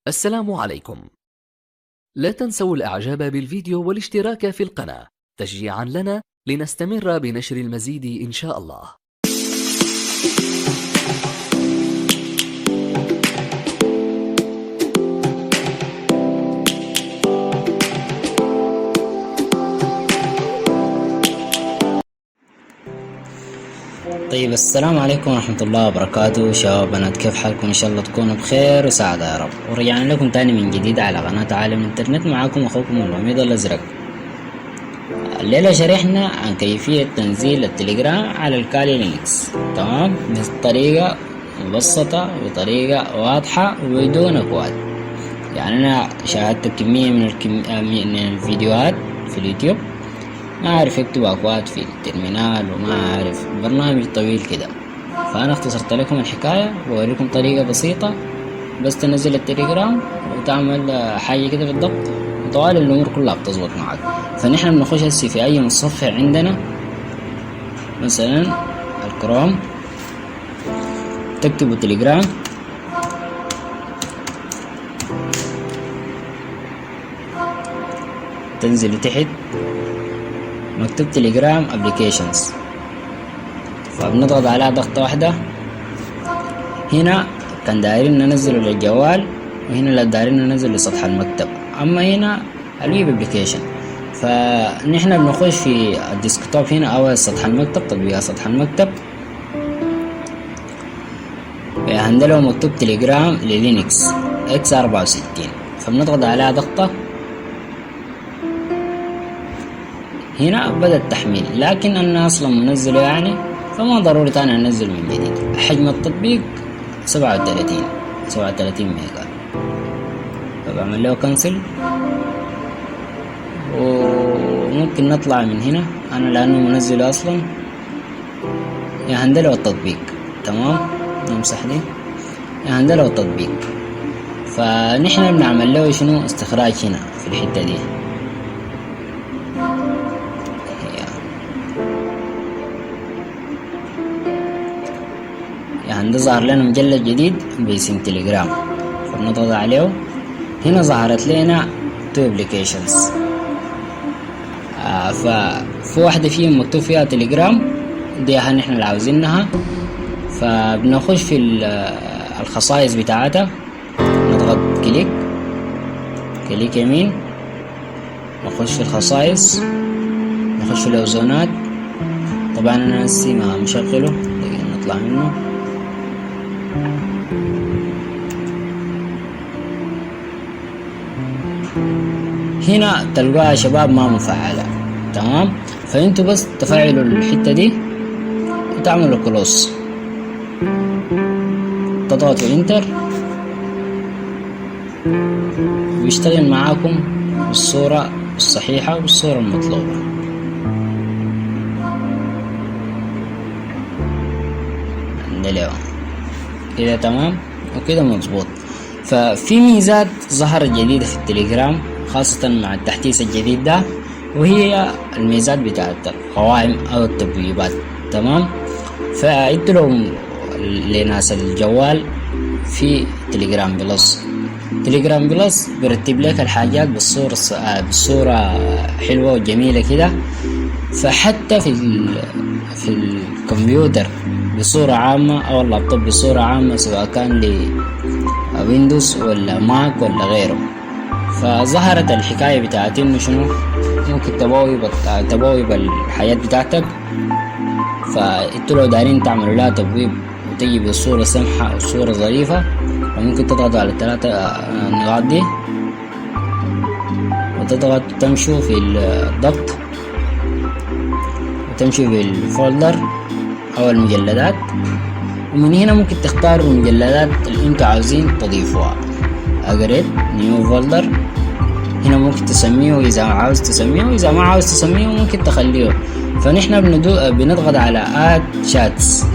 السلام عليكم. لا تنسوا الإعجاب بالفيديو والاشتراك في القناة تشجيعا لنا لنستمر بنشر المزيد إن شاء الله. طيب، السلام عليكم ورحمة الله وبركاته. شباب بنات، كيف حالكم؟ إن شاء الله تكونوا بخير وسعادة يا رب. ورجعنا لكم تاني من جديد على قناة عالم الإنترنت. معاكم أخوكم الوميض الأزرق. الليلة شرحنا عن كيفية تنزيل التليجرام على الكالي لينكس، تمام، بطريقة مبسطة وطريقة واضحة وبدون أكواد. يعني أنا شاهدت كمية من الفيديوهات في اليوتيوب، ما عارف يكتب أكواد في الترمينال وما عارف برنامج طويل كده. فأنا اختصرت لكم الحكاية ووريكم طريقة بسيطة، بس تنزل التليجرام وتعمل حاجة كده بالضبط، وطوال الأمور كلها بتظبط معك. فنحن بنخش هسي في أي متصفح عندنا، مثلا الكروم، تكتبوا تليجرام، تنزلوا تحت مكتوب تليجرام ابليكيشنز، فبنضغط عليها ضغطة واحدة. هنا كان دايرين ننزله للجوال، وهنا لا دايرين ننزله لسطح المكتب. اما هنا الويب ابليكيشن، فنحن بنخش في الديسكتوب هنا او سطح المكتب، تطبيقات سطح المكتب. عندنا مكتوب تليجرام للينكس x64، فبنضغط عليها ضغطة. هنا بدأ التحميل، لكن أنا أصلا منزله يعني، فما ضروري تاني أنزله من جديد. حجم التطبيق 37 ميجا، فبعمل له كنسل. وممكن نطلع من هنا أنا لأنه منزله أصلا. هندله التطبيق، تمام، نمسح دي. هندله التطبيق، فنحن بنعمل له شنو؟ استخراج هنا في الحتة دي. يعني ظهر لنا مجلد جديد باسم تليجرام، فبنضغط عليه. هنا ظهرت لنا 2 ابليكيشنز، ففي واحدة فيهم مكتوب فيها تليجرام، دي نحن اللي عاوزينها. فبنخش في الخصائص بتاعتها، نضغط كليك يمين، نخش في الخصائص، نخش في الاوزونات. طبعا انا نسي ما مشغله، نطلع منه. هنا تلقاها يا شباب ما مفعلة، تمام، فانتوا بس تفعلوا الحتة دي وتعملوا كلوس، تضغطوا انتر، ويشتغل معاكم بالصورة الصحيحة والصورة المطلوبة. عندنا كده تمام وكده مظبوط. ففي ميزات ظهرت جديدة في التليجرام، خاصة مع التحديث الجديد ده، وهي الميزات بتاعت القوائم او التبويبات، تمام. فانتوا لو لناس الجوال، في تليجرام بلس بيرتب لك الحاجات بالصورة حلوة وجميلة كده. فحتى في الكمبيوتر بصورة عامة او اللابتوب بصورة عامة، سواء كان ويندوز ولا ماك ولا غيره، فظهرت الحكاية بتاعت انه شنو؟ ممكن تبويب الحياة بتاعتك. فانتوا لو دايرين تعملوا لها تبويب وتجي بصورة سمحة وصورة ظريفة، فممكن تضغطوا على ال3 نقاط دي، وتضغط تمشوا في الضغط، وتمشوا في الفولدر او المجلدات. ومن هنا ممكن تختاروا المجلدات اللي انتوا عاوزين تضيفوها. اجريت نيو فولدر، هنا ممكن تسميه اذا عاوز تسميه، واذا ما عاوز تسميه ممكن تخليه. فنحن بنضغط على اد شاتس.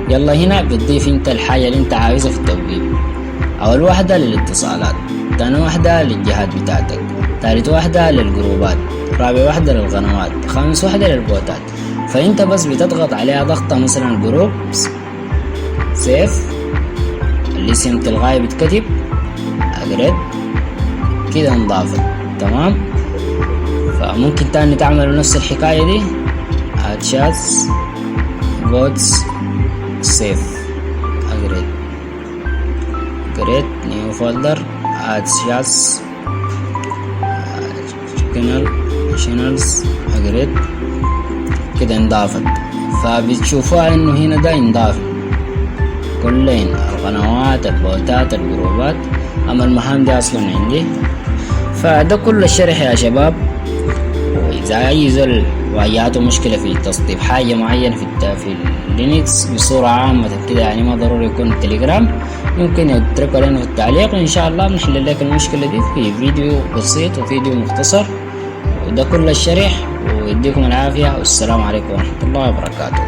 يلا هنا بتضيف انت الحاجة اللي انت عاوزها في التوقيت. اول واحدة للاتصالات، تاني واحدة للجهات بتاعتك، تالت واحدة للجروبات، رابع واحدة للقنوات، خامس واحدة للبوتات. فانت بس بتضغط عليها ضغطة، مثلا جروب سيف الاسم تلقائي بتكتب أجريت كده انضافت. تمام. فممكن تاني تعملوا نفس الحكاية دي add chats votes save أجريت new folder add chats channels أجريت كده انضافت. فبتشوفوها انه هنا ده انضاف كلين القنوات البوتات الجروبات، اما المهام دي اصلا عندي. فده كل الشرح يا شباب. واذا اي زول واجهته مشكلة في تسطيب حاجة معينة في اللينكس بصورة عامة كده، يعني ما ضروري يكون التليجرام، ممكن يتركوا لنا في التعليق ان شاء الله بنحل لك المشكلة دي في فيديو بسيط وفيديو مختصر. وده كل الشرح، ويديكم العافية والسلام عليكم ورحمة الله وبركاته.